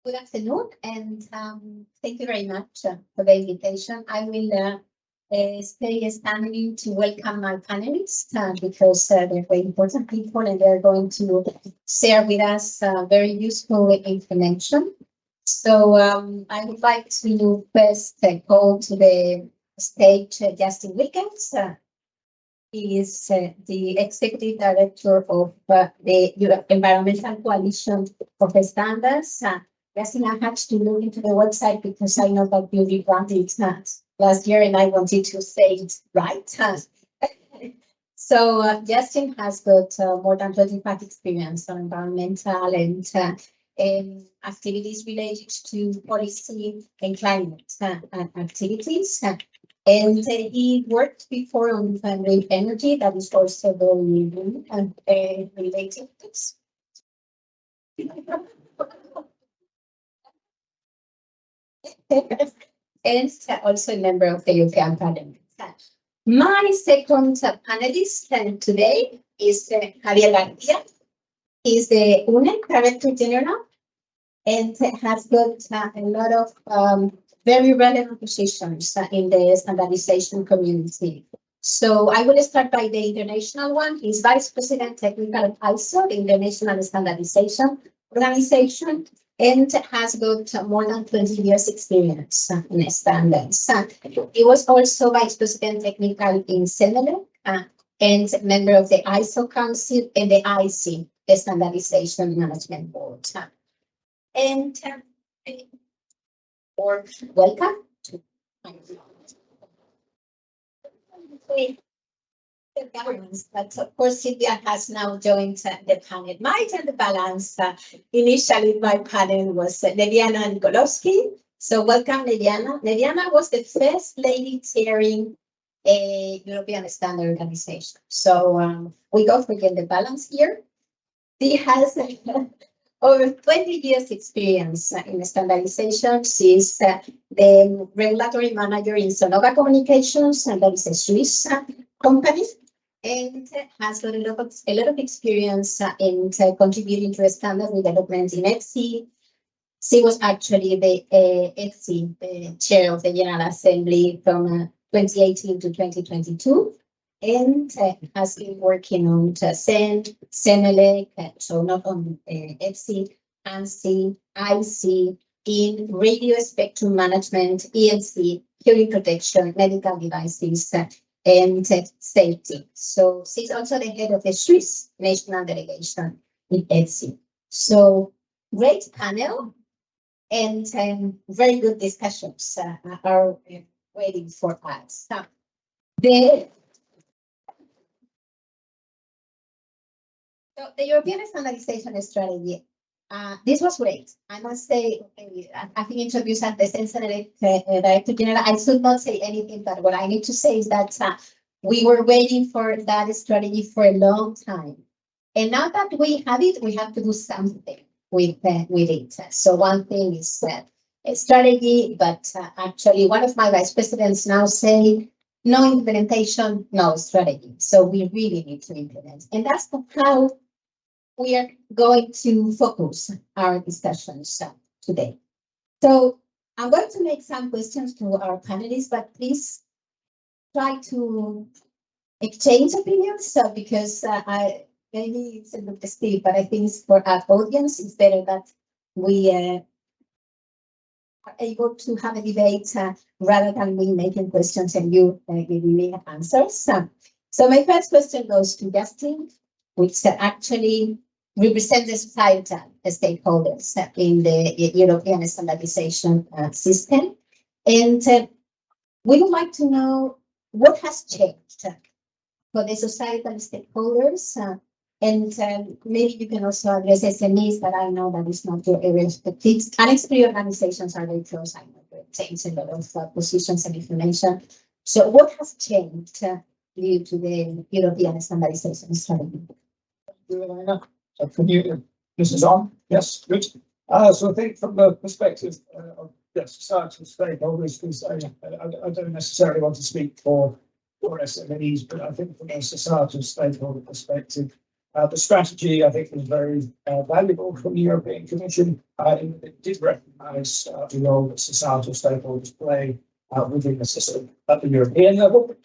Good afternoon, and thank you very much for the invitation. I will stay standing to welcome my panelists because they're very important people and they're going to share with us very useful information. So I would like to first call to the stage Justin Wilkins. He is the Executive Director of the Environmental Coalition of Standards. Justin, I had to look into the website because I know that you rebranded it last year and I wanted to say it right. So Justin has got more than 25 experience on environmental and activities related to policy and climate activities. And he worked before on wind energy, that is also very and related to this. And also a member of the European Parliament. My second panelist today is Javier Garcia. He's the UNED Director General and has got a lot of very relevant positions in the standardization community. So I will start by the international one. He's Vice President Technical of ISO, the International Standardization Organization, and has got more than 20 years experience in standards. He was also Vice President Technical in CENELEC and member of the ISO Council and the IC, the Standardization Management Board. And welcome to the governance, but of course Silvia has now joined the panel. My gender balance initially my panel was Leviana Nikolowski. So welcome, Leviana. Leviana was the first lady chairing a European Standard Organization. So we go for gender balance here. She has over 20 years experience in standardization. She's the regulatory manager in Sonova Communications, and that is a Swiss company, and has got a lot of experience in contributing to standard development in EFTA. She was actually the EFTA chair of the General Assembly from 2018 to 2022. And has been working on CENELEC, so not on EFTA, ANSI, IC, in radio spectrum management, EMC, hearing protection, medical devices, and safety. So she's also the head of the Swiss national delegation in EFTA. So great panel and very good discussions are waiting for us. Now, the European Standardization Strategy, this was great. I must say, I think introduced as the CENELEC Director General, I should not say anything, but what I need to say is that we were waiting for that strategy for a long time. And now that we have it, we have to do something with it. So one thing is a strategy, but actually one of my vice presidents now say, no implementation, no strategy. So we really need to implement. And that's how we are going to focus our discussions today. So I'm going to make some questions to our panelists, but please try to exchange opinions because maybe it's a bit steep, but I think for our audience, it's better that we are able to have a debate rather than me making questions and you giving me answers. So my first question goes to Justin, which actually represents the societal stakeholders in the European standardization system. And we would like to know what has changed for the societal stakeholders. And maybe you can also address SMEs, but I know that is not your area of expertise. Unexperienced organizations are very close. I know they're changing a lot of positions and information. So what has changed due to the European standardization strategy? So this is on? Yes, good. So I think from the perspective of societal stakeholders, because I don't necessarily want to speak for SMEs, but I think from a societal stakeholder perspective, The strategy, I think, was very valuable from the European Commission. It did recognise the role that societal stakeholders play within the system at the European level.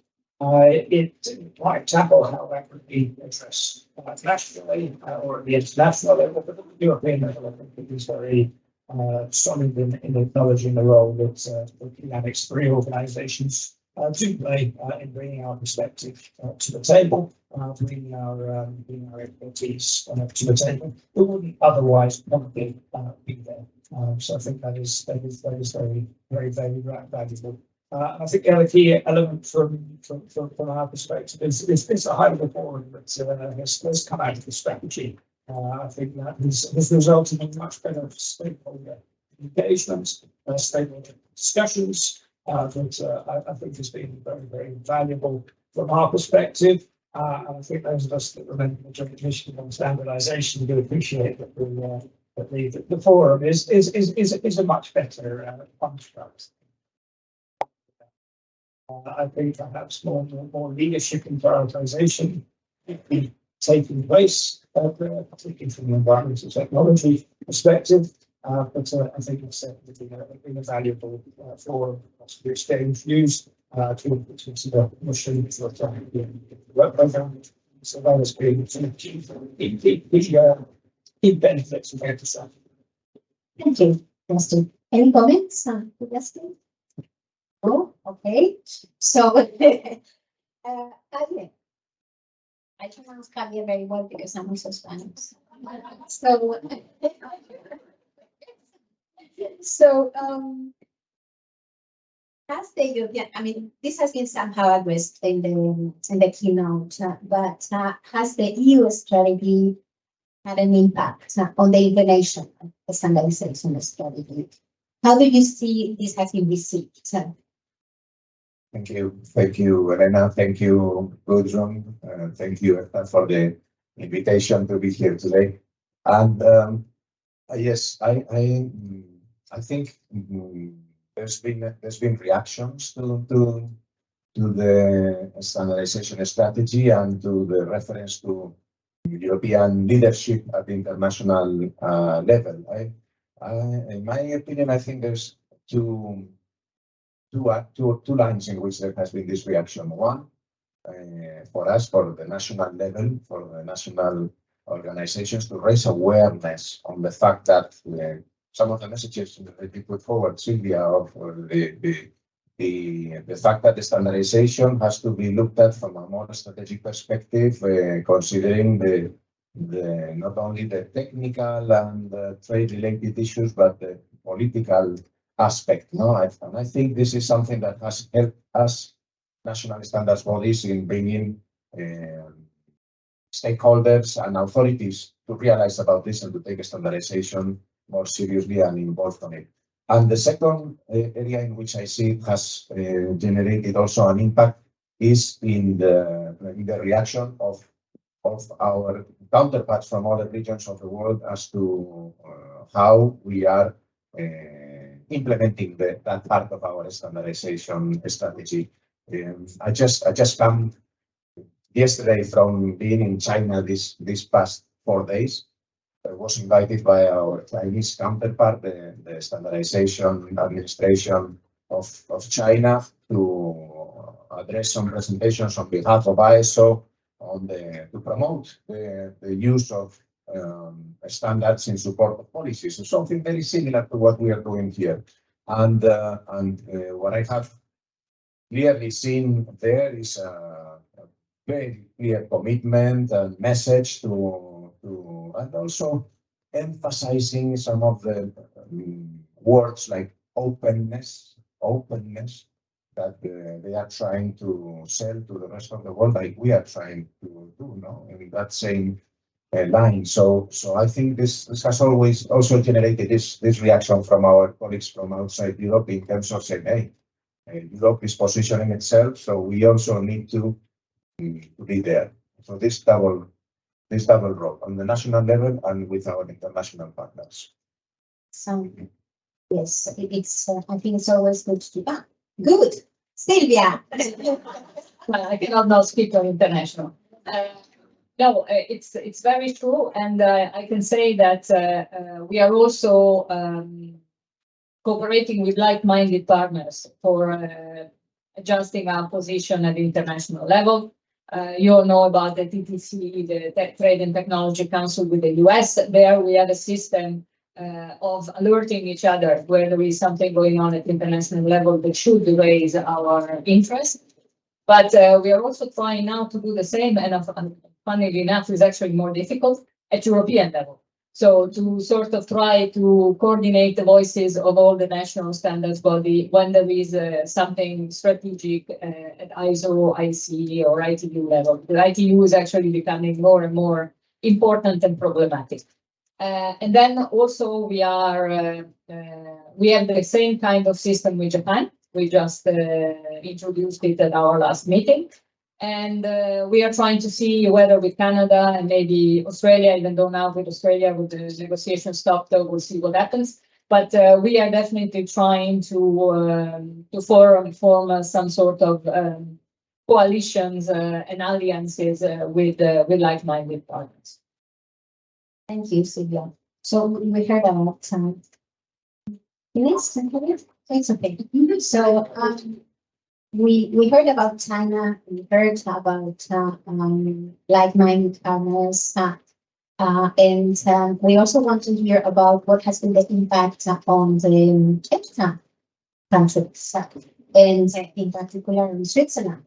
It didn't quite tackle how that could be addressed nationally or at the international level, but at the European level, I think it was very solid in acknowledging the role that the Annex 3 organisations do play in bringing our perspective to the table, bringing our expertise to the table. It wouldn't otherwise probably be there. So I think that is very valuable. I think the other key element from our perspective is a high level forum that has come out of the strategy. I think that has resulted in much better stakeholder engagement, stakeholder discussions. That I think has been very valuable from our perspective. And I think those of us that remember the Joint Commission on Standardisation do appreciate that the forum is a much better construct. I think perhaps more leadership and prioritisation taking place, particularly from the environmental technology perspective. But I think it's been a valuable forum to exchange views to the mission for the work program. So that has been key benefits of EFTA. Thank you, Justin. Any comments, Justin? Oh, okay. So, Javier. I can ask Javier very well because I'm also Spanish. So, has the European, I mean, this has been somehow addressed in the keynote, but has the EU strategy had an impact on the implementation of the standardization strategy? How do you see this has been received? Thank you, Elena. Thank you, Gudrun. Thank you, EFTA, for the invitation to be here today. And yes, I think there's been reactions to the standardization strategy and to the reference to European leadership at the international level. In my opinion, I think there's two lines in which there has been this reaction. One, for us, for the national level, for the national organizations to raise awareness on the fact that some of the messages that you put forward, Sylvia, of the fact that the standardization has to be looked at from a more strategic perspective, considering the not only the technical and trade-related issues, but the political aspect. No, and I think this is something that has helped us, national standards bodies, in bringing stakeholders and authorities to realize about this and to take standardization more seriously and involved on it. And the second area in which I see it has generated also an impact is in the reaction of our counterparts from other regions of the world as to how we are implementing that part of our standardization strategy. I just come yesterday from being in China this past 4 days. I was invited by our Chinese counterpart, the Standardization Administration of China, to address some presentations on behalf of ISO to promote the use of standards in support of policies. So something very similar to what we are doing here. And what I have clearly seen there is a very clear commitment and message to and also emphasizing some of the words like openness that they are trying to sell to the rest of the world, like we are trying to do, no, in that same line. So I think this has always also generated this reaction from our colleagues from outside Europe in terms of saying, hey, Europe is positioning itself, so we also need to be there. So this double role on the national level and with our international partners. So yes, it's I think it's always good to good. Sylvia. Well, I cannot now speak on international. No, it's very true, and I can say that we are also cooperating with like-minded partners for adjusting our position at the international level. You all know about the TTC, the Trade and Technology Council with the US. There we have a system of alerting each other where there is something going on at the international level that should raise our interest. But we are also trying now to do the same, and funnily enough, it's actually more difficult at European level. So to sort of try to coordinate the voices of all the national standards body when there is something strategic at ISO, IC, or ITU level. The ITU is actually becoming more and more important and problematic. And then also we have the same kind of system with Japan. We just introduced it at our last meeting. And we are trying to see whether with Canada and maybe Australia, even though now with Australia, with the negotiation stopped, we'll see what happens. But we are definitely trying to form some sort of coalitions and alliances with like-minded partners. Thank you, Silvia. So we heard about yes, it's okay. So we heard about China. We heard about like-minded partners, and we also want to hear about what has been the impact on the EFTA countries, and in particular in Switzerland.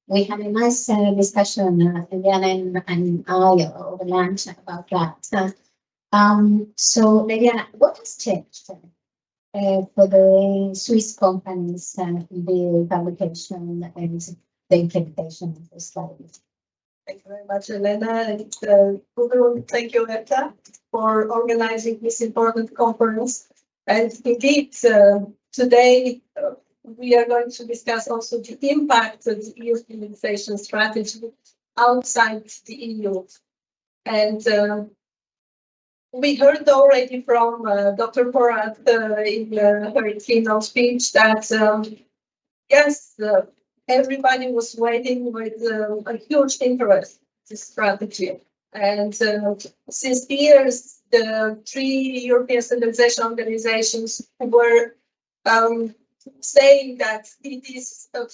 We had a nice discussion, Liliana and I, over lunch about that. So, Liliana, what has changed for the Swiss companies in the publication and the implementation of this study? Thank you very much, Elena. And thank you, EFTA, for organizing this important conference. And indeed, today we are going to discuss also the impact of the EU implementation strategy outside the EU. And we heard already from Dr. Porat in her keynote speech that, yes, everybody was waiting with a huge interest in this strategy. And since years, the 3 European standardization organizations were saying that it is of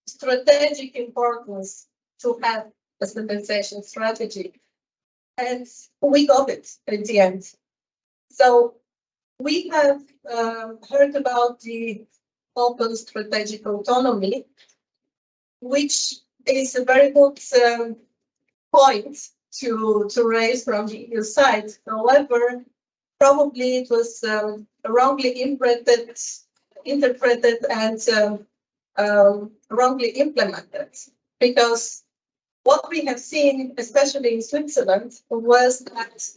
strategic importance to have a standardization strategy. And we got it at the end. So we have heard about the open strategic autonomy, which is a very good point to raise from the EU side. However, probably it was wrongly interpreted and wrongly implemented, because what we have seen, especially in Switzerland, was that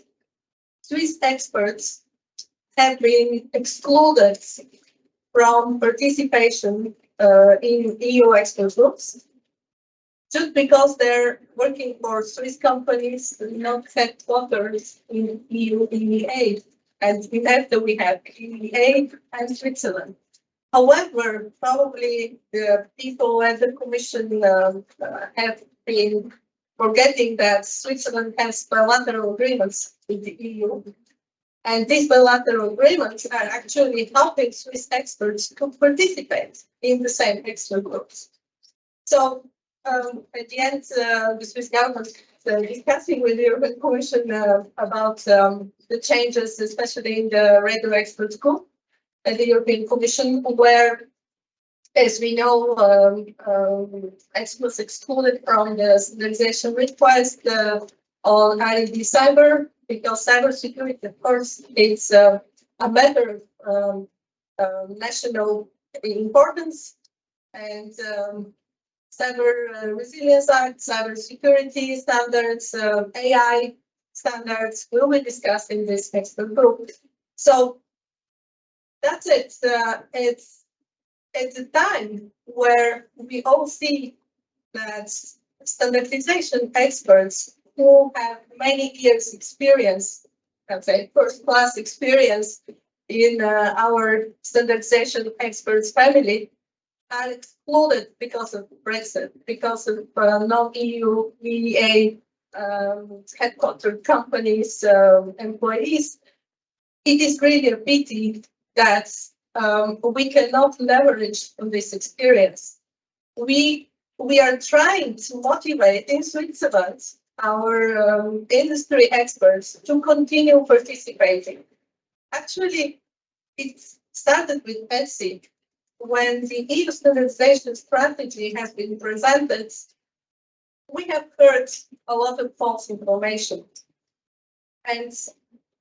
Swiss experts have been excluded from participation in EU expert groups, just because they're working for Swiss companies, not headquarters in EU EEA. And in EFTA we have EEA and Switzerland. However, probably the people at the Commission have been forgetting that Switzerland has bilateral agreements with the EU. And these bilateral agreements are actually helping Swiss experts to participate in the same expert groups. So at the end, the Swiss government discussing with the European Commission about the changes, especially in the regular expert group at the European Commission, where, as we know, experts excluded from the standardization request on R&D cyber, because cybersecurity, of course, is a matter of national importance, and Cyber Resilience Act, cybersecurity standards, AI standards will be discussed in this expert group. So that's it. It's a time where we all see that standardization experts who have many years experience, let's say first-class experience in our standardization experts family, are excluded because of Brexit, because of non-EU EEA headquartered companies, employees, it is really a pity that we cannot leverage this experience. We are trying to motivate in Switzerland our industry experts to continue participating. Actually, it started with ETSI. When the EU standardization strategy has been presented, we have heard a lot of false information. And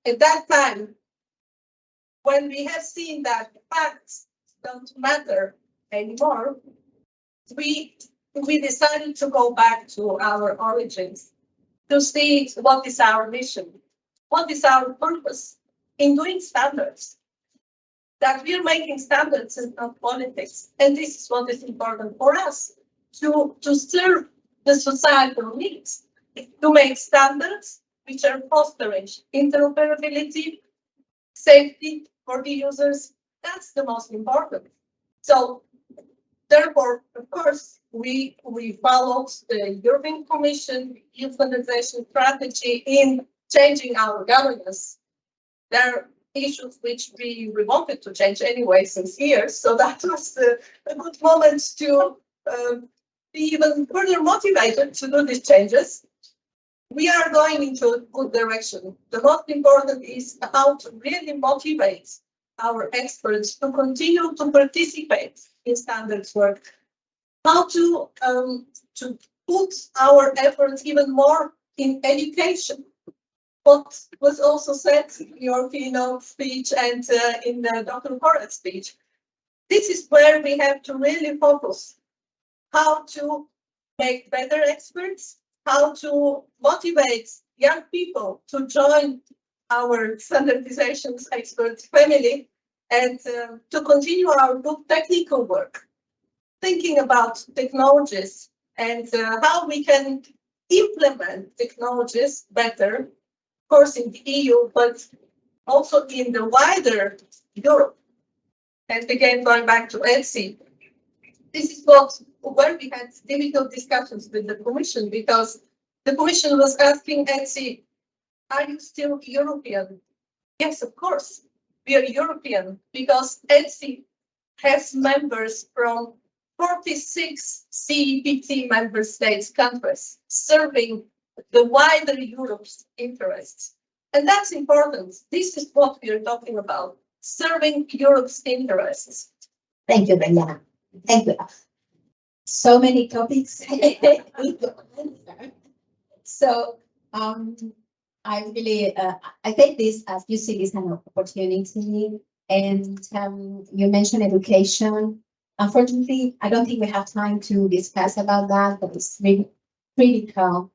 at that time, when we have seen that facts don't matter anymore, we decided to go back to our origins, to see what is our mission, what is our purpose in doing standards, that we are making standards and not politics. And this is what is important for us, to serve the societal needs, to make standards which are fostering interoperability, safety for the users. That's the most important. So therefore, of course, we followed the European Commission EU standardization strategy in changing our governance. There are issues which we wanted to change anyway since years, so that was a good moment to be even further motivated to do these changes. We are going into a good direction. The most important is how to really motivate our experts to continue to participate in standards work, how to put our efforts even more in education. What was also said in your keynote speech and in Dr. Horace's speech, this is where we have to really focus. How to make better experts, how to motivate young people to join our standardization expert family, and to continue our good technical work, thinking about technologies and how we can implement technologies better, of course, in the EU, but also in the wider Europe. And again, going back to ETSI, this is where we had difficult discussions with the Commission, because the Commission was asking ETSI, are you still European? Yes, of course, we are European, because ETSI has members from 46 CEPT member states countries, serving the wider Europe's interests. And that's important. This is what we are talking about, serving Europe's interests. Thank you, Diana. Thank you. So many topics. So I really, I take this as you see this kind of opportunity, and you mentioned education. Unfortunately, I don't think we have time to discuss about that, but it's really critical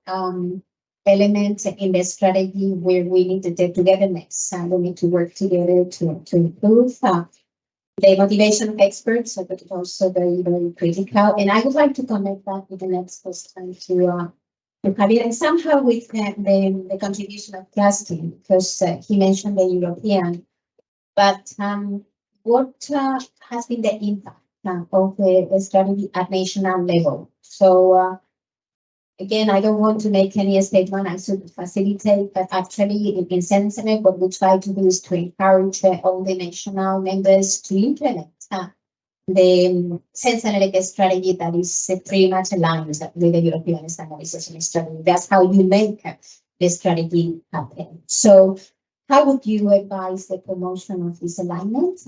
element in the strategy where we need to take togetherness, and we need to work together to improve the motivation of experts, but it's also very, very critical. And I would like to connect that with the next question to Javier, and somehow with the contribution of Justin, because he mentioned the European, but what has been the impact of the strategy at national level? So again, I don't want to make any statement I should facilitate, but actually in Sensenet, what we try to do is to encourage all the national members to implement the Sensenet strategy that is pretty much aligned with the European standardization strategy. That's how you make the strategy happen. So how would you advise the promotion of this alignment?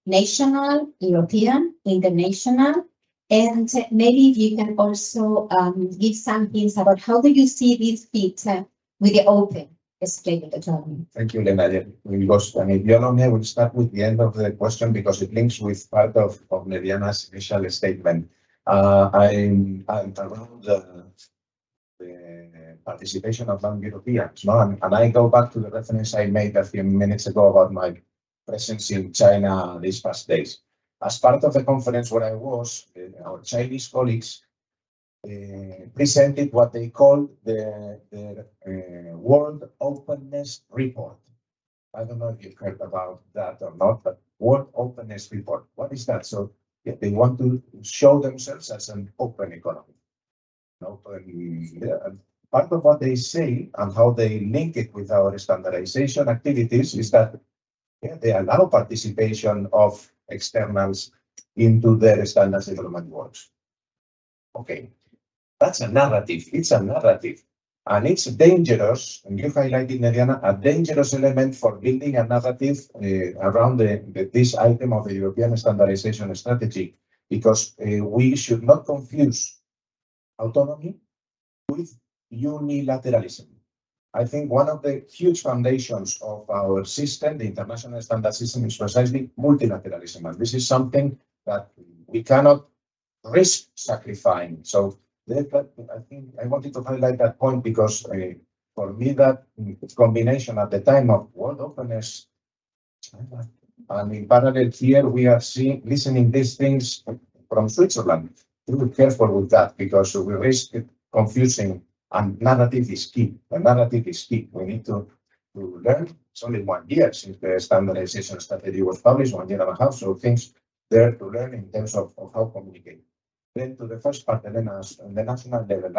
National, European, international, and maybe if you can also give some hints about how do you see this fit with the open strategy autonomy? Thank you, Lena. Because, if you allow me, I will start with the end of the question because it links with part of Mediana's initial statement. I'm around the participation of non-Europeans, no? And I go back to the reference I made a few minutes ago about my presence in China these past days. As part of the conference where I was, our Chinese colleagues presented what they called the World Openness Report. I don't know if you've heard about that or not, but World Openness Report. What is that? So they want to show themselves as an open economy. And part of what they say and how they link it with our standardization activities is that they allow participation of externals into their standards development works. Okay, that's a narrative. It's a narrative. And it's dangerous, and you highlighted, Neriana, a dangerous element for building a narrative around this item of the European standardization strategy, because we should not confuse autonomy with unilateralism. I think one of the huge foundations of our system, the international standard system, is precisely multilateralism. And this is something that we cannot risk sacrificing. So I think I wanted to highlight that point because for me, that combination at the time of world openness, and in parallel here, we are listening these things from Switzerland. Be careful with that because we risk confusing, and narrative is key. The narrative is key. We need to learn. It's only 1 year since the standardization strategy was published, 1 year and a half, so things there to learn in terms of how to communicate. Then to the first part, Elena, on the national level,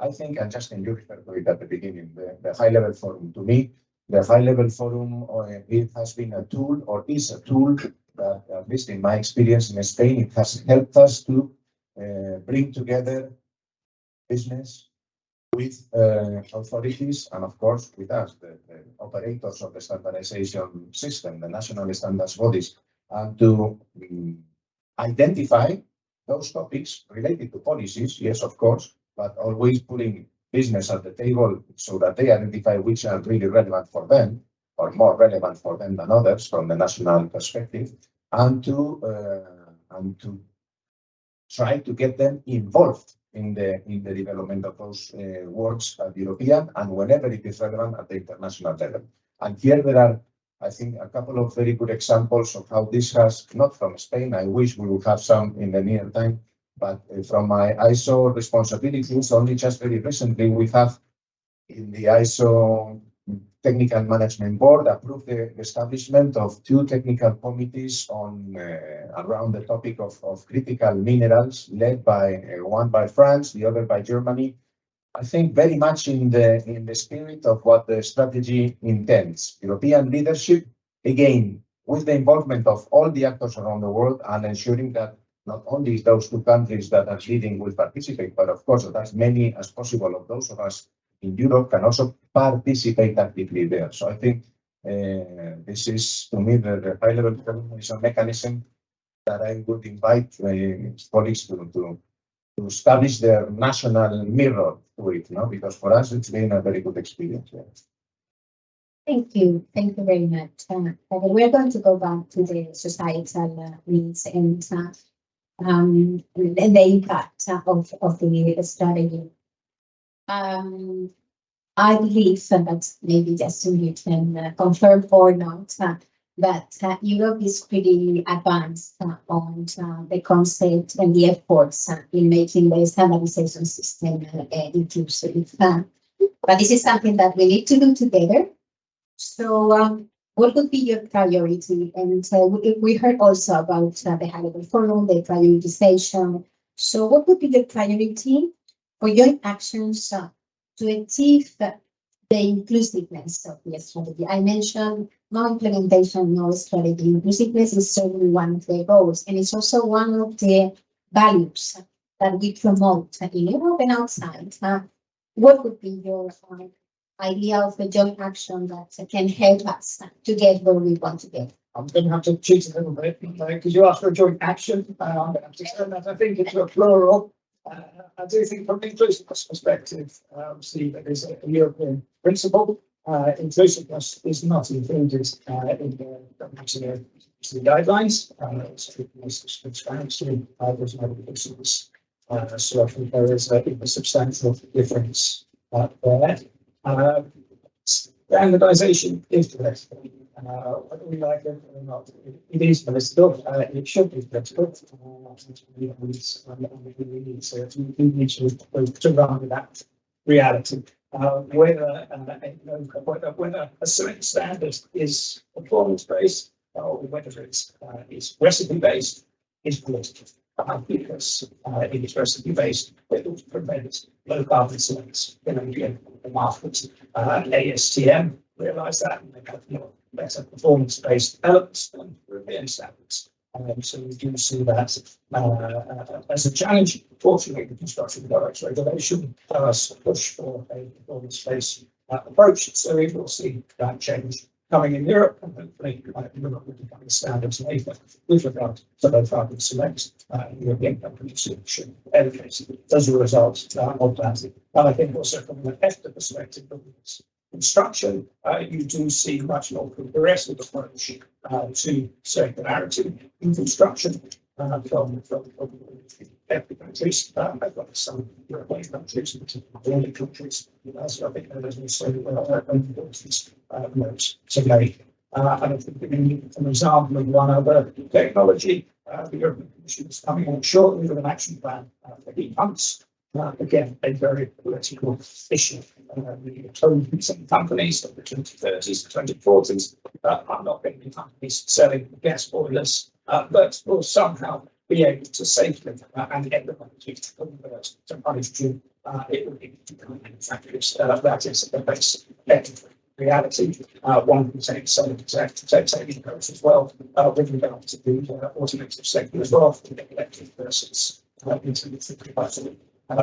I think, and Justin, you referred to it at the beginning, the high-level forum. To me, the high-level forum, it has been a tool, or is a tool that, at least in my experience in Spain, it has helped us to bring together business with authorities and, of course, with us, the operators of the standardization system, the national standards bodies, and to identify those topics related to policies, yes, of course, but always putting business at the table so that they identify which are really relevant for them, or more relevant for them than others from the national perspective, and to try to get them involved in the development of those works at European and whenever it is relevant at the international level. And here there are, I think, a couple of very good examples of how this has, not from Spain, I wish we would have some in the near time, but from my ISO responsibilities, only just very recently we have in the ISO Technical Management Board approved the establishment of 2 technical committees on around the topic of critical minerals, led by one by France, the other by Germany. I think very much in the spirit of what the strategy intends. European leadership, again, with the involvement of all the actors around the world and ensuring that not only those 2 countries that are leading will participate, but of course, that as many as possible of those of us in Europe can also participate actively there. So I think this is, to me, the high-level coordination mechanism that I would invite colleagues to establish their national mirror to it, because for us it's been a very good experience. Yeah. Thank you very much. We're going to go back to the societal needs and the impact of the strategy. I believe that maybe Justin, you can confirm or not, that Europe is pretty advanced on the concept and the efforts in making the standardization system inclusive. But this is something that we need to do together. So what would be your priority? And we heard also about the high-level forum, the prioritization. So what would be the priority for your actions to achieve the inclusiveness of the strategy? I mentioned no implementation, no strategy. Inclusiveness is certainly one of the goals, and it's also one of the values that we promote in Europe and outside. What would be your idea of a joint action that can help us to get where we want to get? I'm going to have to cheat a little bit because you asked for a joint action. I'm going to have to turn that, I think, into a plural. I do think from an inclusiveness perspective, see that there's a European principle. Inclusiveness is not included in the guidelines. It's transparency. There's no inclusiveness. So I think there is a substantial difference there. Standardization is political. Whether we like it or not, it is political. It should be political. We need to run with that reality. Whether a certain standard is performance-based or whether it's recipe-based is political. because it is recipe-based. It will prevent low carbon selects in the market. ASTM realised that, and they have better performance-based elements than European standards. So we do see that as a challenge. Fortunately, the construction products regulation does push for a performance-based approach. So we will see that change coming in Europe, and hopefully Europe will become the standards later with regard to low carbon select. European companies should educate as a result of that. And I think also from an EFTA perspective, construction, you do see much more progressive approach to circularity in construction from every countries. I've got some European countries, particularly countries. So I think there's also importance to make. And I think an example of one other technology, the European Commission is coming on shortly with an action plan for heat pumps. Again, a very political issue. We told some companies that the 2030s, 2040s are not going to be companies selling gas boilers, but will somehow be able to safely and get the money to convert to hydrogen. It will be manufacturers. That is the basic reality. One can take some saving approach as well with regard to the automotive sector as well for the electric versus into the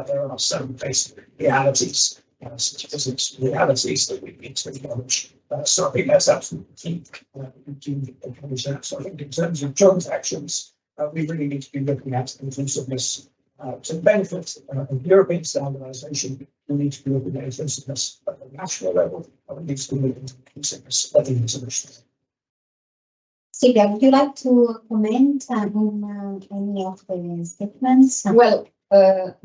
there are some basic realities, statistics realities that we need to acknowledge. So I think that's absolutely key to acknowledge that. So I think in terms of joint actions, we really need to be looking at inclusiveness to the benefit of European standardization. We need to be looking at inclusiveness at the national level, and we need to be looking at inclusiveness at the international level. Silvia, would you like to comment on any of the statements? Well,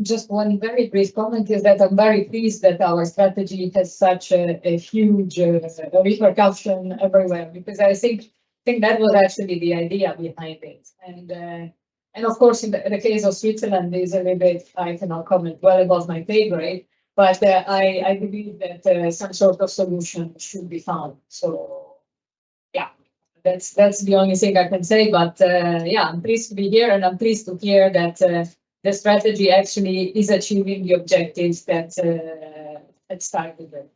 just one very brief comment is that I'm very pleased that our strategy has such a huge repercussion everywhere, because I think that was actually the idea behind it. And of course, in the case of Switzerland, is a little bit, I cannot comment well about my pay grade, but I believe that some sort of solution should be found. So yeah, that's the only thing I can say. But yeah, I'm pleased to be here, and I'm pleased to hear that the strategy actually is achieving the objectives that it started with.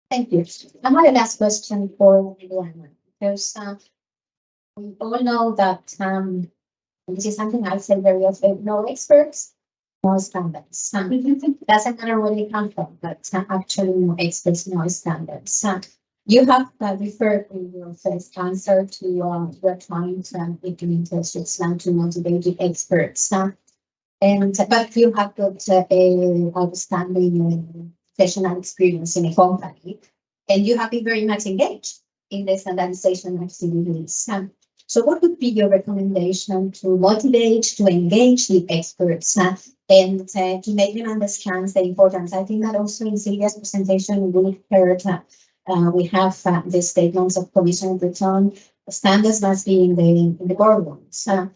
Thank you. I have a last question for Liliana, because we all know that this is something I say very often: no experts, no standards. Doesn't matter where they come from, but actually no experts, no standards. You have referred in your first answer to you're trying to implement Switzerland to motivate the experts. But you have got a outstanding professional experience in a company, and you have been very much engaged in the standardization activities. So what would be your recommendation to motivate, to engage the experts and to make them understand the importance? I think that also in Silvia's presentation, we heard we have the statements of Commissioner Breton. Standards must be in the boardrooms.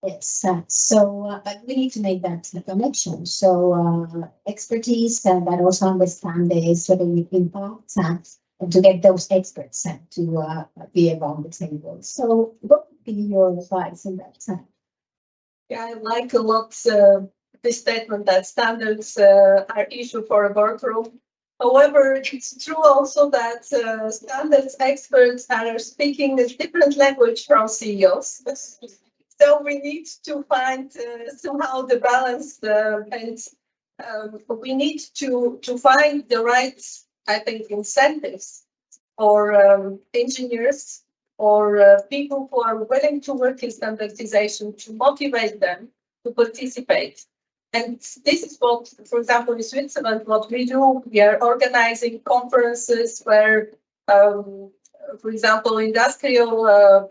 Yes, but we need to make that connection. So expertise that also understand the strategic impact and to get those experts to be around the table. So what would be your advice in that sense? Yeah, I like a lot the statement that standards are issue for a boardroom. However, it's true also that standards experts are speaking a different language from CEOs. So we need to find somehow the balance, and we need to find the right, I think, incentives for engineers or people who are willing to work in standardization to motivate them to participate. And this is what, for example, in Switzerland, what we do. We are organizing conferences where for example, industrial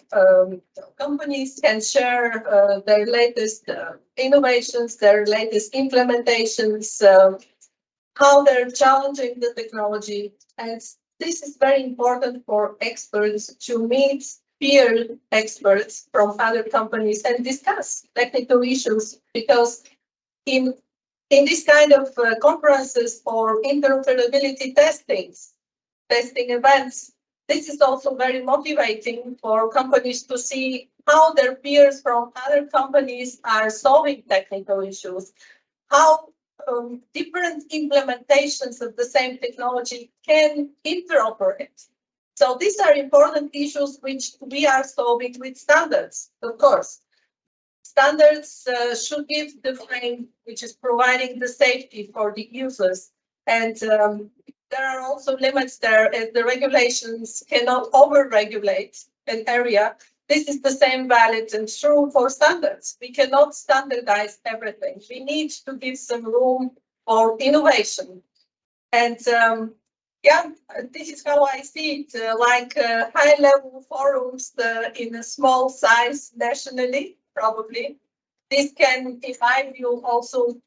companies can share their latest innovations, their latest implementations, how they're challenging the technology. And this is very important for experts to meet peer experts from other companies and discuss technical issues, because in this kind of conferences or interoperability testing events, this is also very motivating for companies to see how their peers from other companies are solving technical issues, how different implementations of the same technology can interoperate. So these are important issues which we are solving with standards, of course. Standards should give the frame which is providing the safety for the users. And there are also limits there, as the regulations cannot over-regulate an area. This is the same valid and true for standards. We cannot standardize everything. We need to give some room for innovation. And yeah, this is how I see it, like high-level forums in a small size nationally, probably. This can, in my view, also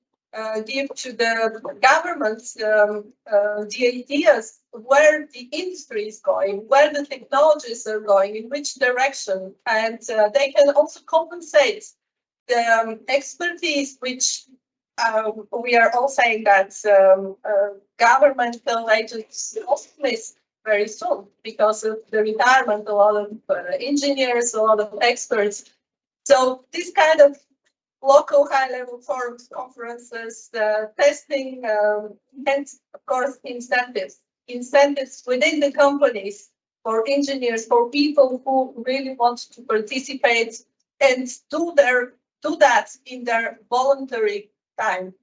give to the governments the ideas where the industry is going, where the technologies are going, in which direction, and they can also compensate the expertise which we are all saying that governmental agencies also miss very soon because of the retirement, a lot of engineers, a lot of experts. So this kind of local high-level forums, conferences, testing, and of course incentives within the companies for engineers, for people who really want to participate and do that in their voluntary time.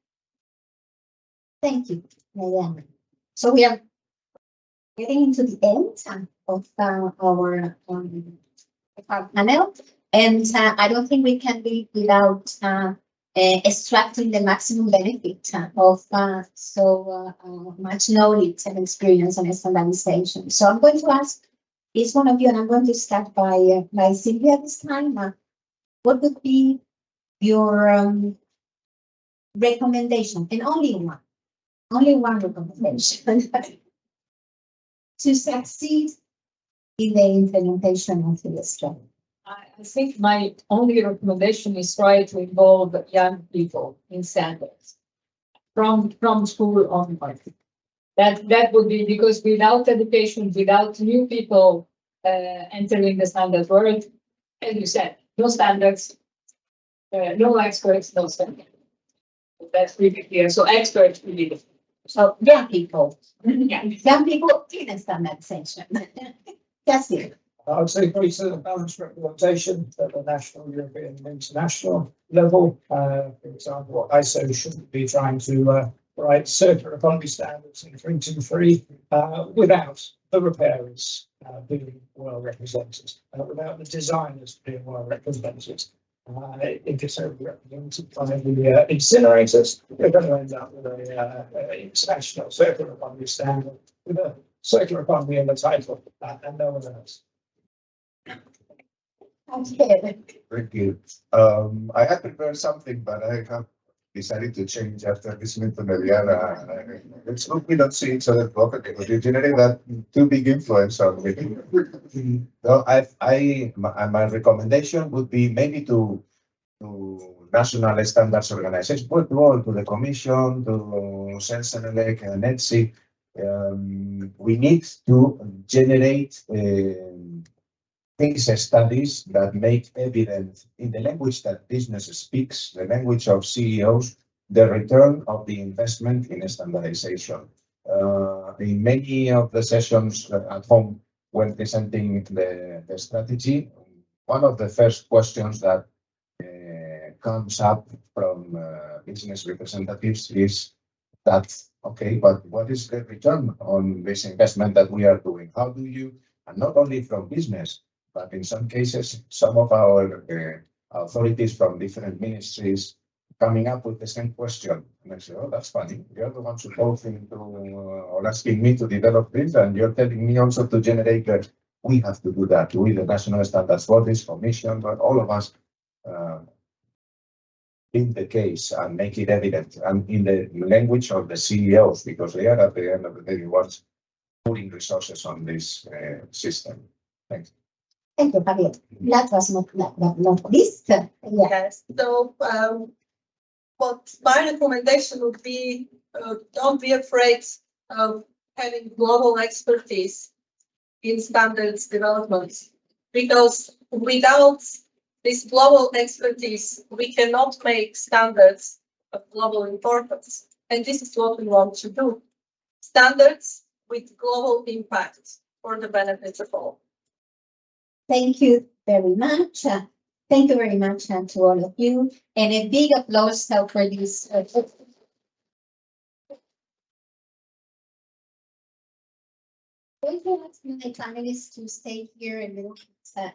Thank you, Mariana. So we are getting into the end of our panel. And I don't think we can be without extracting the maximum benefit of so much knowledge and experience on standardization. So I'm going to ask each one of you, and I'm going to start by Sylvia this time. What would be your recommendation, and only one recommendation to succeed in the implementation of the strategy? I think my only recommendation is try to involve young people in standards from school onward. That would be, because without education, without new people entering the standard world, as you said, no standards, no experts, no standards. That's really clear. So experts really. So young people, Yeah. young people in standardization. That's it. I would say pretty sort of balanced representation at the national, European, and international level. For example, ISO shouldn't be trying to write circular economy standards in 323 without the repairers being well represented, without the designers being well represented. If it's overrepresented by the incinerators, we're going to end up with an international circular economy standard with a circular economy in the title and no one else. Okay. Thank you. I had prepared something, but I have decided to change after listening to Mariana. It's good we don't see each other often because you generate that too big influence on me. No, my recommendation would be maybe to national standards organizations, but to the Commission, to Sensenelec and ETSI. We need to generate case studies that make evident in the language that business speaks, the language of CEOs, the return of the investment in standardization. In many of the sessions at home when presenting the strategy, one of the first questions that comes up from business representatives is that, okay, but what is the return on this investment that we are doing? How do you, and not only from business, but in some cases, some of our authorities from different ministries coming up with the same question. And I say, oh, that's funny. You're the ones supposing to, or asking me to develop this, and you're telling me also to generate that. We have to do that. We, the national standards bodies, commission, but all of us in the case and make it evident and in the language of the CEOs, because they are at the end of the day the ones putting resources on this system. Thanks. Thank you, Javier. That was not least. Yeah. Yes. So what my recommendation would be, don't be afraid of having global expertise in standards development, because without this global expertise, we cannot make standards of global importance. And this is what we want to do. Standards with global impact for the benefits of all. Thank you very much. Thank you very much to all of you. And a big applause for this. I'm going to ask my panelists to stay here a little bit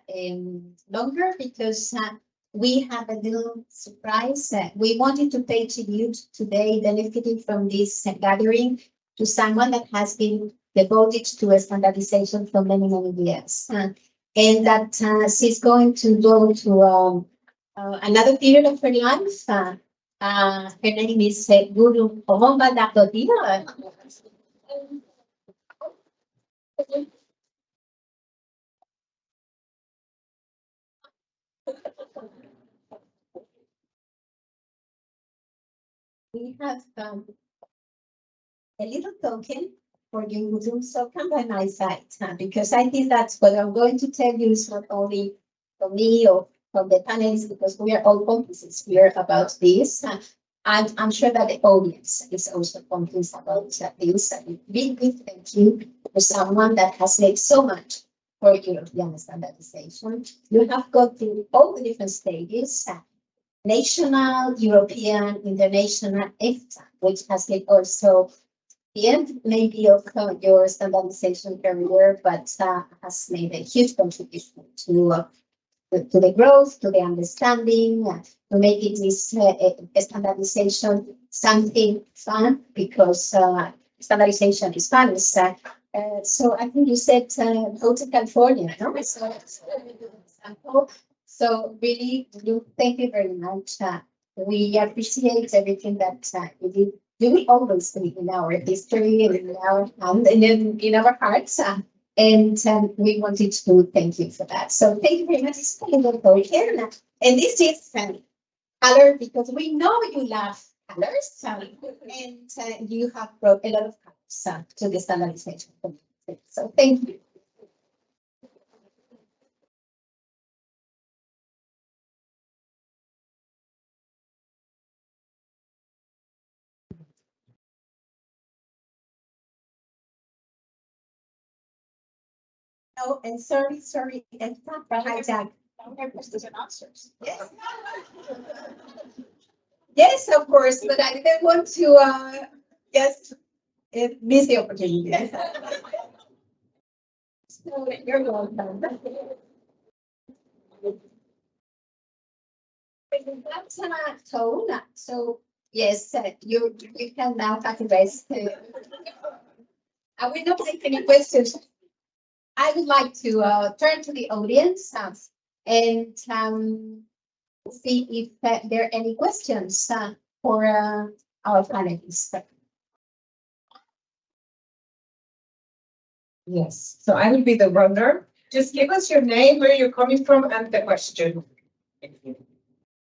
longer because we have a little surprise. We wanted to pay tribute today, benefiting from this gathering, to someone that has been devoted to a standardization for many, many years. And that she's going to go to another period of her life. Her name is Guru Omomba Dakodia. We have a little token for you, Guru. So come by my side, because I think that's what I'm going to tell you is not only from me or from the panelists, because we are all convinced here about this. And I'm sure that the audience is also convinced about this. Big thank you for someone that has made so much for European standardization. You have gone through all the different stages, national, European, international, EFTA, which has been also the end maybe of your standardization career, but has made a huge contribution to the growth, to the understanding, to making this standardization something fun, because standardization is fun. So I think you said go to California, no? So really, thank you very much. We appreciate everything that you did. You will always be in our history and in our in our hearts. And we wanted to thank you for that. So thank you very much. It's a little token. And this is color, because we know you love colors. And you have brought a lot of colors to the standardization community. So thank you. Oh, and sorry, and hijack. Questions and answers. Yes. Yes, of course, but I didn't want to miss the opportunity. So you're welcome. That's tone. So yes, you can now have a rest. I will not take any questions. I would like to turn to the audience and see if there are any questions for our panelists. Yes, so I will be the runner. Just give us your name, where you're coming from, and the question. Thank you.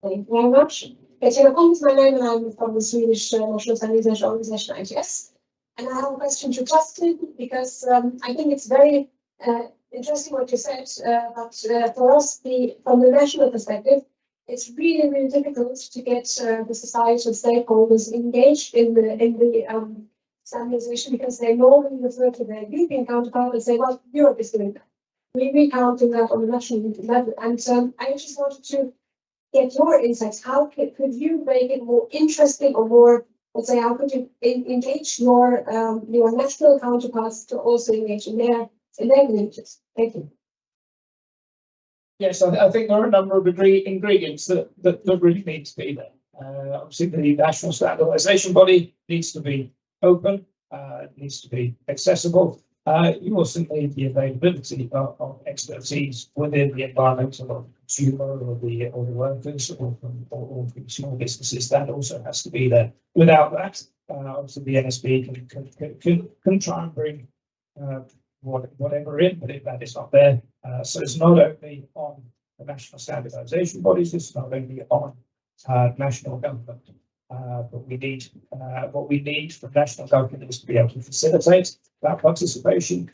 Thank you very much. Bettina Holm is my name, and I'm from the Swedish National Standardization Organization, ITS. And I have a question to Justin, because I think it's very interesting what you said, but for us, from the national perspective, it's really, really difficult to get the societal stakeholders engaged in the standardization, because they normally refer to their European counterpart and say, well, Europe is doing that. We can't do that on the national level. And I just wanted to get your insights. How could you make it more interesting, or more, let's say, how could you engage your national counterparts to also engage in their communities? Thank you. Yes, I think there are a number of ingredients that really need to be there. Obviously, the national standardization body needs to be open, needs to be accessible. You also need the availability of expertise within the environmental or consumer or the workers or the small businesses. That also has to be there. Without that, obviously the NSB can try and bring whatever in, but if that is not there, so it's not only on the national standardization bodies, it's not only on national government. But we need what we need from national government is to be able to facilitate that participation.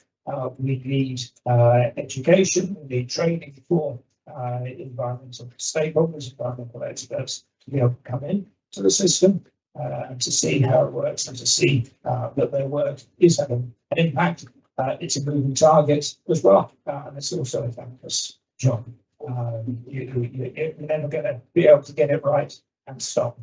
We need education, we need training for environmental stakeholders, environmental experts to be able to come in to the system and to see how it works and to see that their work is having an impact. It's a moving target as well, and it's also a thankless job. You're never going to be able to get it right and stop.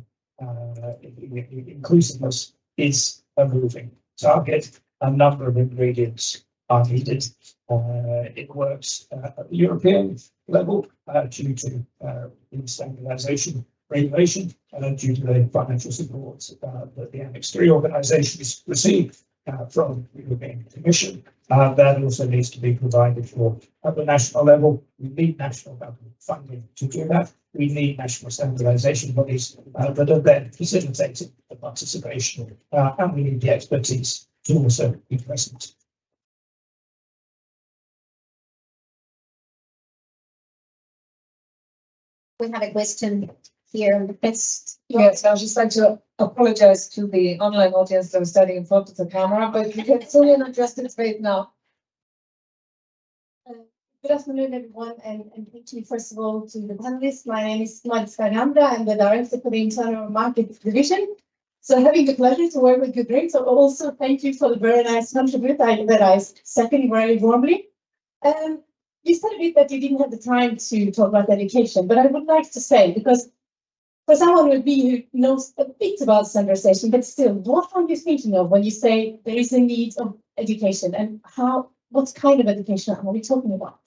Inclusiveness is a moving target. A number of ingredients are needed. It works at the European level due to the standardization regulation due to the financial support that the Annex 3 organisations receive from the European Commission. That also needs to be provided for at the national level. We need national government funding to do that. We need national standardisation bodies that are then facilitating the participation, and we need the expertise to also be present. We have a question here on the first. Yes, I would just like to apologize to the online audience that was standing in front of the camera, but you can fully address its right now. Good afternoon, everyone, and thank you, first of all, to the panelists. My name is Madis Fernanda. I'm the Director for the Internal Market Division. So having the pleasure to work with you, great. So also thank you for the very nice contribution that I second very warmly. You said a bit that you didn't have the time to talk about education, but I would like to say, because for someone like me who knows a bit about standardization, but still, what are you thinking of when you say there is a need of education, and what kind of education are we talking about?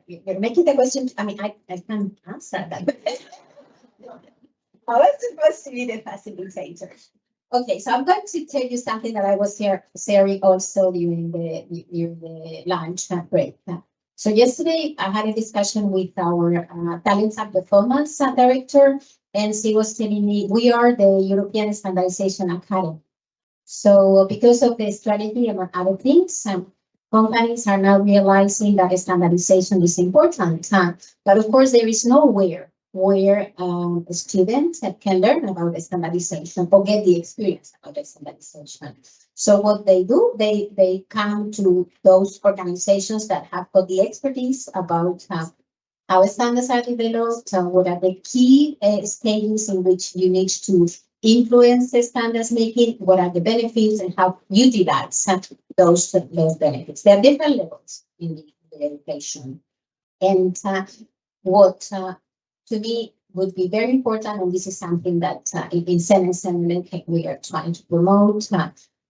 You're making the question. I mean, I can't answer that. I was supposed to be the facilitator. Okay, so I'm going to tell you something that I was sharing also during the lunch break. So yesterday I had a discussion with our talent and performance director, and she was telling me we are the European Standardization Academy. So because of the strategy, among other things, companies are now realizing that standardization is important. But of course, there is nowhere where a student can learn about the standardization or get the experience about the standardization. So what they do, they come to those organizations that have got the expertise about how standards are developed, what are the key stages in which you need to influence the standards making, what are the benefits, and how you utilize those benefits. There are different levels in the education. And what to me would be very important, and this is something that in Senate we are trying to promote,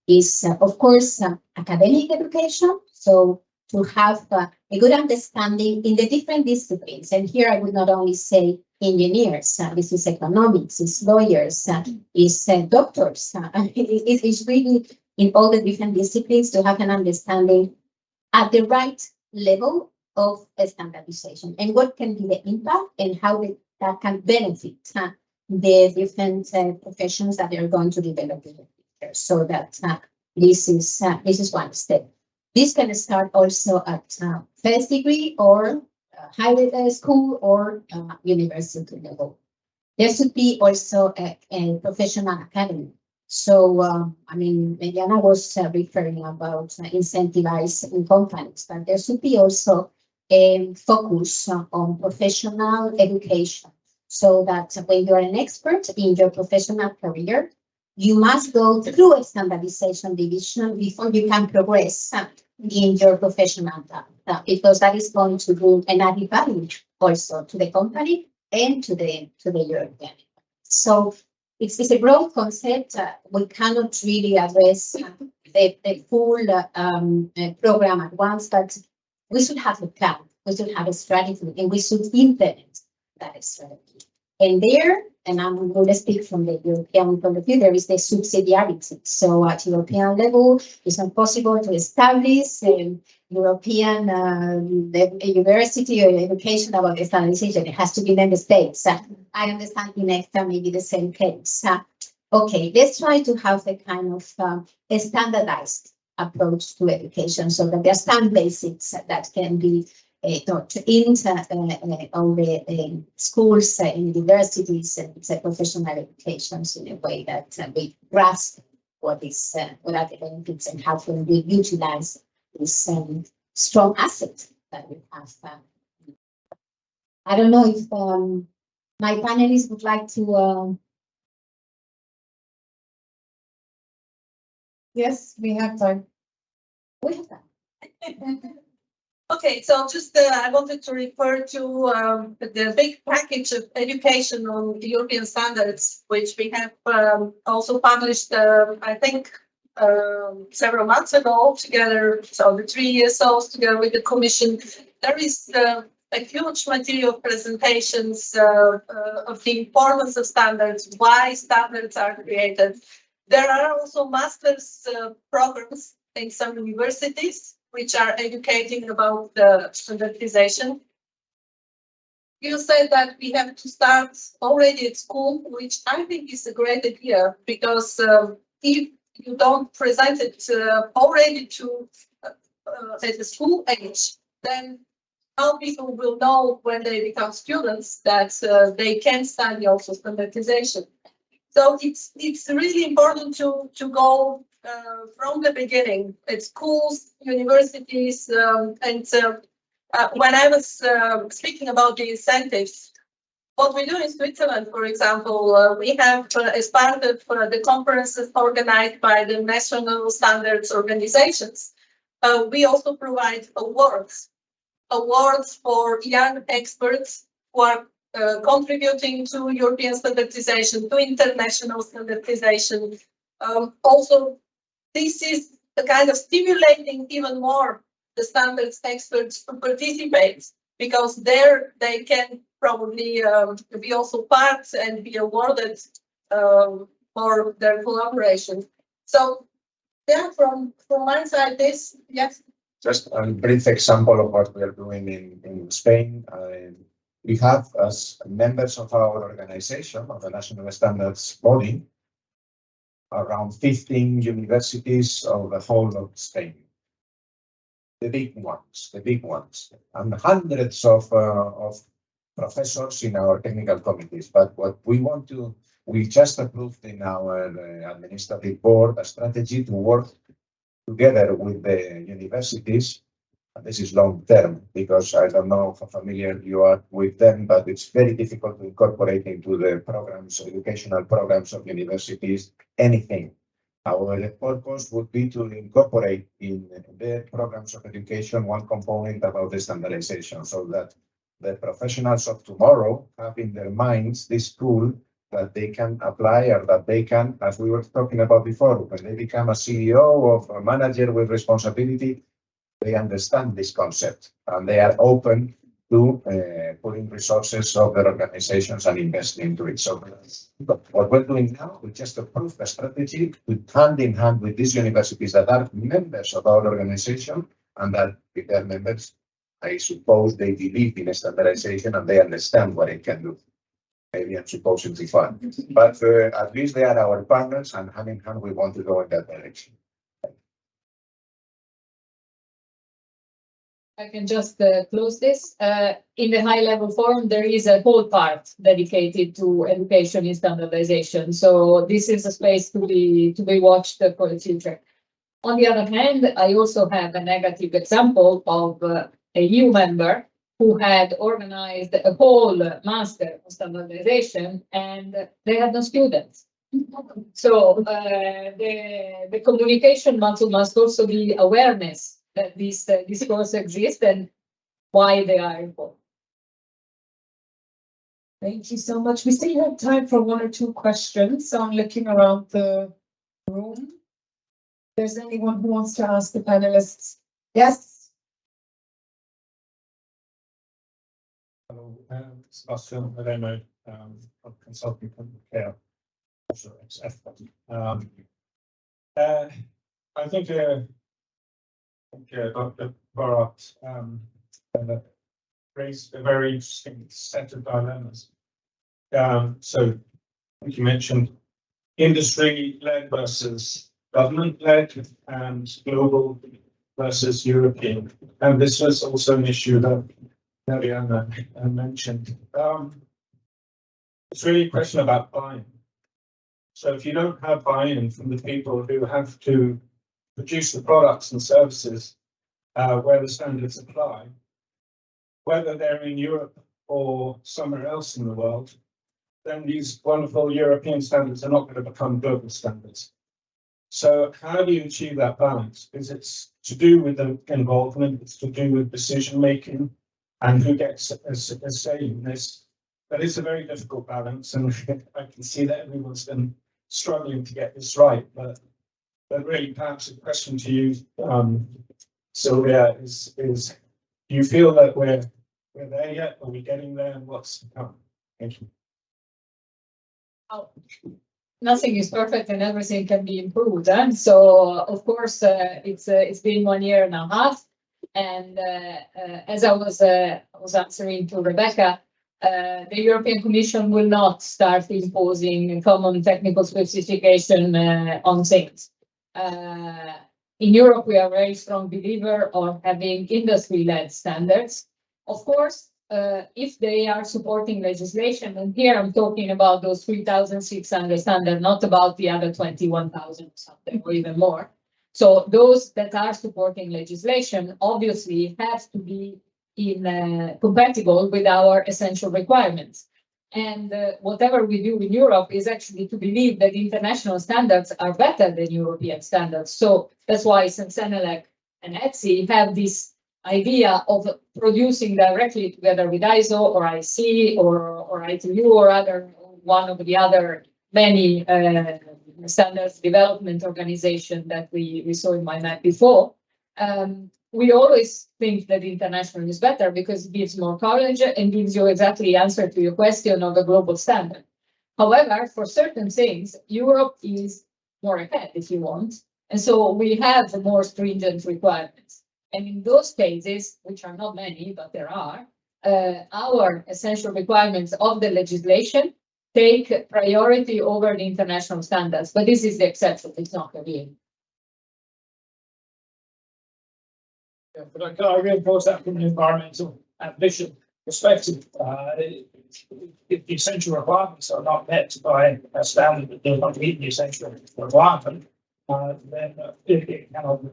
is of course academic education. So to have a good understanding in the different disciplines. And here I would not only say engineers, this is economics, it's lawyers, it's doctors. It's really in all the different disciplines to have an understanding at the right level of standardization and what can be the impact and how that can benefit the different professions that they are going to develop in the future. So that this is one step. This can start also at first degree or higher school or university level. There should be also a professional academy. So, I mean, Mediana was referring about incentivizing companies, but there should be also a focus on professional education, so that when you're an expert in your professional career, you must go through a standardization division before you can progress in your professional path, because that is going to bring an added value also to the company and to the European. So it's a broad concept. We cannot really address the full program at once, but we should have a plan, we should have a strategy, and we should implement that strategy. And there, and I'm going to speak from the European point of view, there is the subsidiarity. So at European level, it's not possible to establish a European university or education about standardization. It has to be member states. I understand in EFTA maybe the same case. Okay, let's try to have a kind of a standardized approach to education, so that there are some basics that can be taught in all the schools and universities and professional educations in a way that we grasp what are the benefits and how can we utilize this strong asset that we have. I don't know if my panelists would like to. Yes, we have time. We have time. Okay, so just I wanted to refer to the big package of education on the European standards, which we have also published, I think, several months ago together. So the 3 years old together with the Commission. There is a huge material presentations of the importance of standards, why standards are created. There are also master's programs in some universities which are educating about the standardization. You said that we have to start already at school, which I think is a great idea, because if you don't present it already to at the school age, then how people will know when they become students that they can study also standardization. So it's really important to go from the beginning at schools, universities, and when I was speaking about the incentives, what we do in Switzerland, for example, we have as part of the conferences organized by the national standards organizations, we also provide awards for young experts who are contributing to European standardization, to international standardization. Also, this is the kind of stimulating even more the standards experts to participate, because there they can probably be also part and be awarded for their collaboration. So, yeah, from my side, this, yes. Just a brief example of what we are doing in Spain. We have, as members of our organization, of the National Standards Body, around 15 universities of the whole of Spain. The big ones, and hundreds of professors in our technical committees. But what we just approved in our administrative board a strategy to work together with the universities. And this is long term, because I don't know how familiar you are with them, but it's very difficult to incorporate into the programs, educational programs of universities, anything. Our purpose would be to incorporate in their programs of education one component about the standardization, so that the professionals of tomorrow have in their minds this tool that they can apply, or that they can, as we were talking about before, when they become a CEO or a manager with responsibility, they understand this concept and they are open to putting resources of their organizations and investing into it. So what we're doing now, we just approved a strategy with hand in hand with these universities that are members of our organization, and that if they're members, I suppose they believe in standardization and they understand what it can do. Maybe I'm supposing to fun, but at least they are our partners, and hand in hand we want to go in that direction. I can just close this. In the high-level forum, there is a whole part dedicated to education in standardization. So this is a space to be watched for the future. On the other hand, I also have a negative example of a EU member who had organized a whole master of standardization, and they had no students. So the communication must also be awareness that this course exists and why they are important. Thank you so much. We still have time for 1 or 2 questions. So I'm looking around the room. If there's anyone who wants to ask the panelists. Yes. Hello, Sebastian Remo, consulting from CARE, also ex-EFTA. I think Dr. Barat raised a very interesting set of dilemmas. So, like you mentioned, industry-led versus government-led, and global versus European. And this was also an issue that Mariana mentioned. It's really a question about buy-in. So if you don't have buy-in from the people who have to produce the products and services where the standards apply, whether they're in Europe or somewhere else in the world, then these wonderful European standards are not going to become global standards. So how do you achieve that balance? Because it's to do with the involvement, it's to do with decision making, and who gets a say in this. But it's a very difficult balance, and I can see that everyone's been struggling to get this right. But really, perhaps a question to you, Sylvia, is do you feel that we're there yet? Are we getting there? And what's to come? Thank you. Nothing is perfect and everything can be improved. So, of course, it's been 1 year and a half. And as I was answering to Rebecca, the European Commission will not start imposing common technical specification on things. In Europe, we are a very strong believer of having industry-led standards. Of course, if they are supporting legislation, and here I'm talking about those 3,600 standards, not about the other 21,000 or something, or even more. So those that are supporting legislation obviously have to be compatible with our essential requirements. And whatever we do in Europe is actually to believe that international standards are better than European standards. So that's why Sensenelec and ETSI have this idea of producing directly together with ISO or IC or ITU or one of the other many standards development organization that we saw in my map before. We always think that international is better because it gives more coverage and gives you exactly the answer to your question of the global standard. However, for certain things, Europe is more ahead, if you want. And so we have more stringent requirements. And in those cases, which are not many, but there are, our essential requirements of the legislation take priority over the international standards. But this is the exception, it's not the rule. Yeah, but I reinforce that from an environmental ambition perspective. If the essential requirements are not met by a standard that does not meet the essential requirement, then it cannot be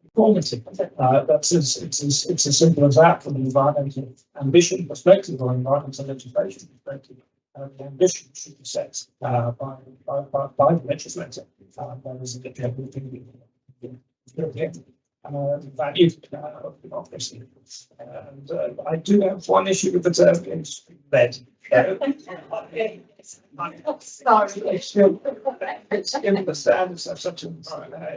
conformity. It's as simple as that from an environmental ambition perspective or environmental legislation perspective. The ambition should be set by the legislator. That is the general thing. Value of democracy. And I do have one issue with the term industry-led. Given the standards have such a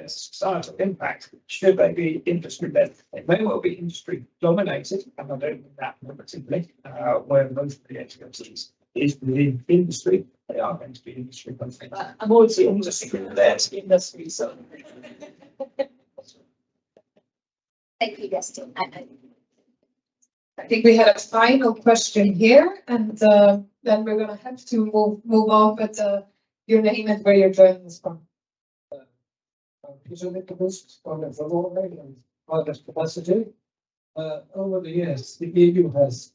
societal impact, should they be industry-led? It may well be industry-dominated, and I don't mean that normatively, where most of the expertise is within industry. They are going to be industry-led. I'm also industry-led industry, so. Thank you, Justin. I think we had a final question here, and then we're going to have to move on with your name and where you're joining us from. Over the years, the EU has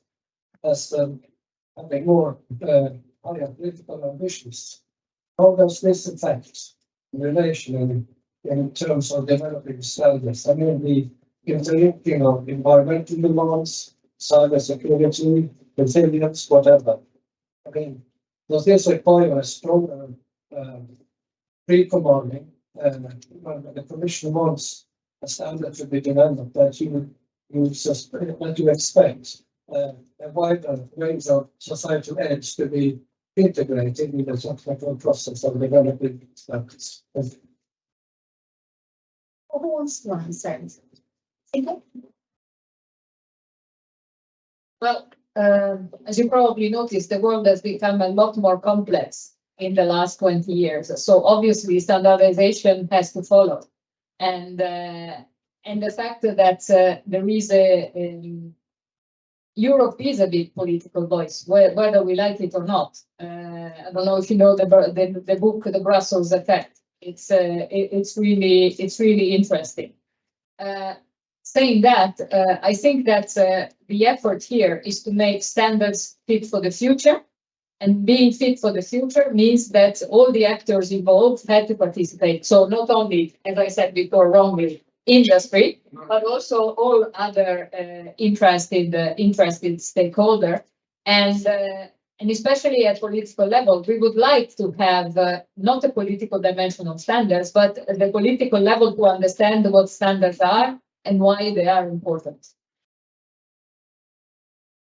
having more higher political ambitions. How does this affect relation in terms of developing standards? I mean, the interlinking of environmental demands, cyber security, resilience, whatever. I mean, does this require a stronger pre-commanding when the Commission wants a standard to be developed that you expect a wider range of societal aids to be integrated in the technical process of developing standards? Who wants to answer? Well, as you probably noticed, the world has become a lot more complex in the last 20 years. So obviously standardization has to follow. And the fact that there is Europe is a big political voice, whether we like it or not. I don't know if you know the book, The Brussels Effect. It's really interesting. Saying that, I think that the effort here is to make standards fit for the future. And being fit for the future means that all the actors involved had to participate. So not only, as I said before, wrongly, industry, but also all other interested stakeholder, and especially at political level, we would like to have not a political dimension of standards, but the political level to understand what standards are and why they are important.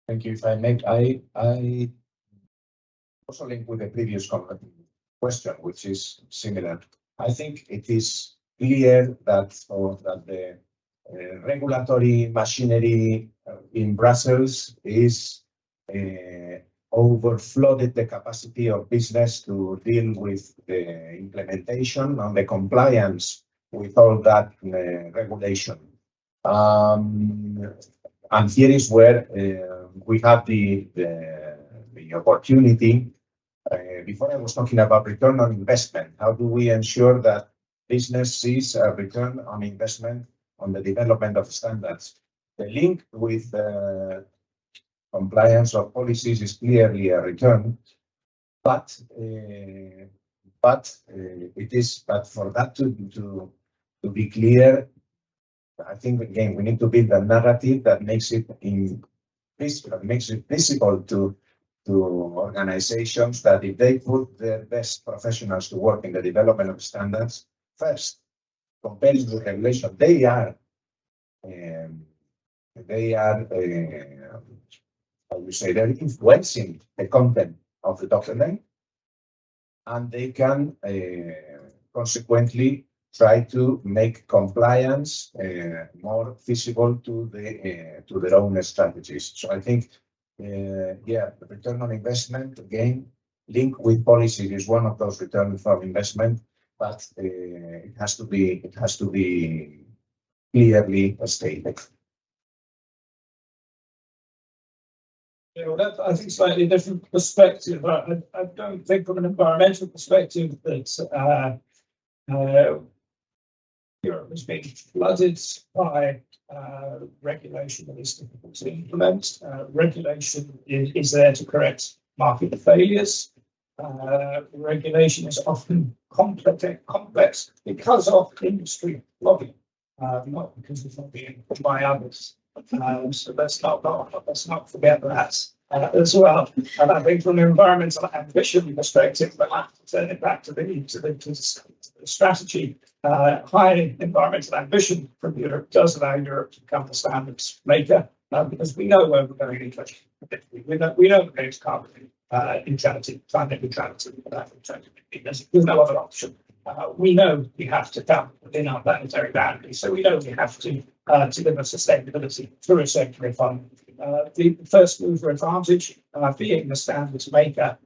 Thank you. If I may, I also link with the previous question, which is similar. I think it is clear that the regulatory machinery in Brussels is overflooded the capacity of business to deal with the implementation and the compliance with all that regulation. And here is where we have the opportunity. Before I was talking about return on investment. How do we ensure that business sees a return on investment on the development of standards? The link with compliance of policies is clearly a return, but for that to be clear, I think again we need to build a narrative that makes it visible to organizations that if they put their best professionals to work in the development of standards first, comparing with regulation, they are how you say, they're influencing the content of the document, and they can consequently try to make compliance more feasible to their own strategies. So I think, yeah, the return on investment again linked with policy is one of those returns on investment, but it has to be clearly stated. Yeah, well, that's, I think, slightly different perspective. I don't think from an environmental perspective that Europe has been flooded by regulation that is difficult to implement. Regulation is there to correct market failures. Regulation is often complex because of industry lobbying, not because of lobbying by others. So let's not forget that as well. And I think from an environmental ambition perspective, but I have to turn it back to the strategy. High environmental ambition from Europe does allow Europe to become the standards maker, because we know where we're going in 2050. We know we're going to carbon neutrality, climate neutrality. There's no other option. We know we have to come within our planetary boundaries, so we know we have to deliver sustainability through a circular economy. The first mover advantage, being the standards maker,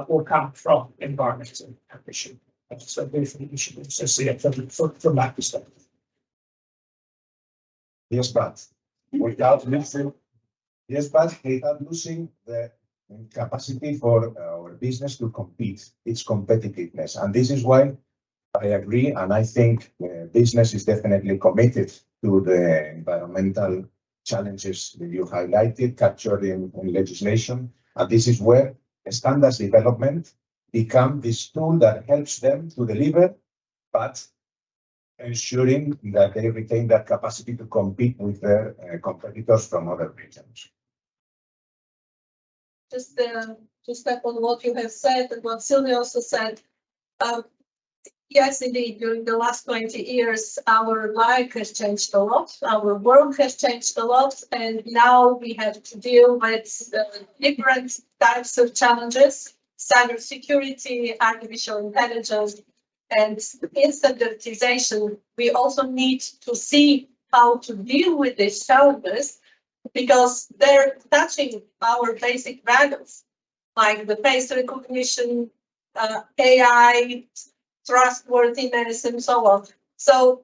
will come from environmental ambition. So we should also see it from that perspective. Yes, but without losing the capacity for our business to compete, its competitiveness, and this is why I agree, and I think business is definitely committed to the environmental challenges that you highlighted, captured in legislation, and this is where standards development become this tool that helps them to deliver, but ensuring that they retain that capacity to compete with their competitors from other regions. Just to step on what you have said and what Sylvia also said, yes, indeed, during the last 20 years, our life has changed a lot, our world has changed a lot, and now we have to deal with different types of challenges, cybersecurity, artificial intelligence, and in standardization, we also need to see how to deal with these challenges, because they're touching our basic values, like the face recognition, AI, trustworthiness, and so on. So,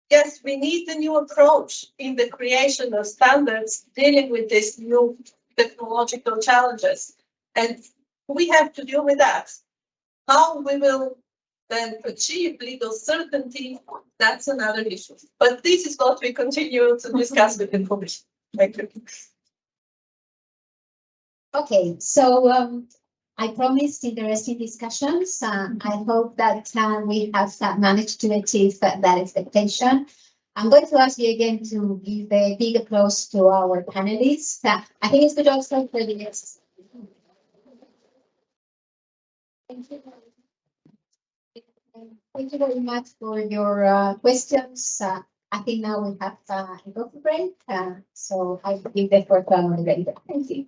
yes, we need a new approach in the creation of standards dealing with these new technological challenges. And we have to deal with that. How we will then achieve legal certainty, that's another issue. But this is what we continue to discuss with the Commission. Thank you. Okay, so I promised interesting discussions. I hope that we have managed to achieve that expectation. I'm going to ask you again to give a big applause to our panelists. I think it's good also for the exercise. Thank you. Thank you very much for your questions. I think now we have a coffee break. So I give the floor to our moderator. Thank you.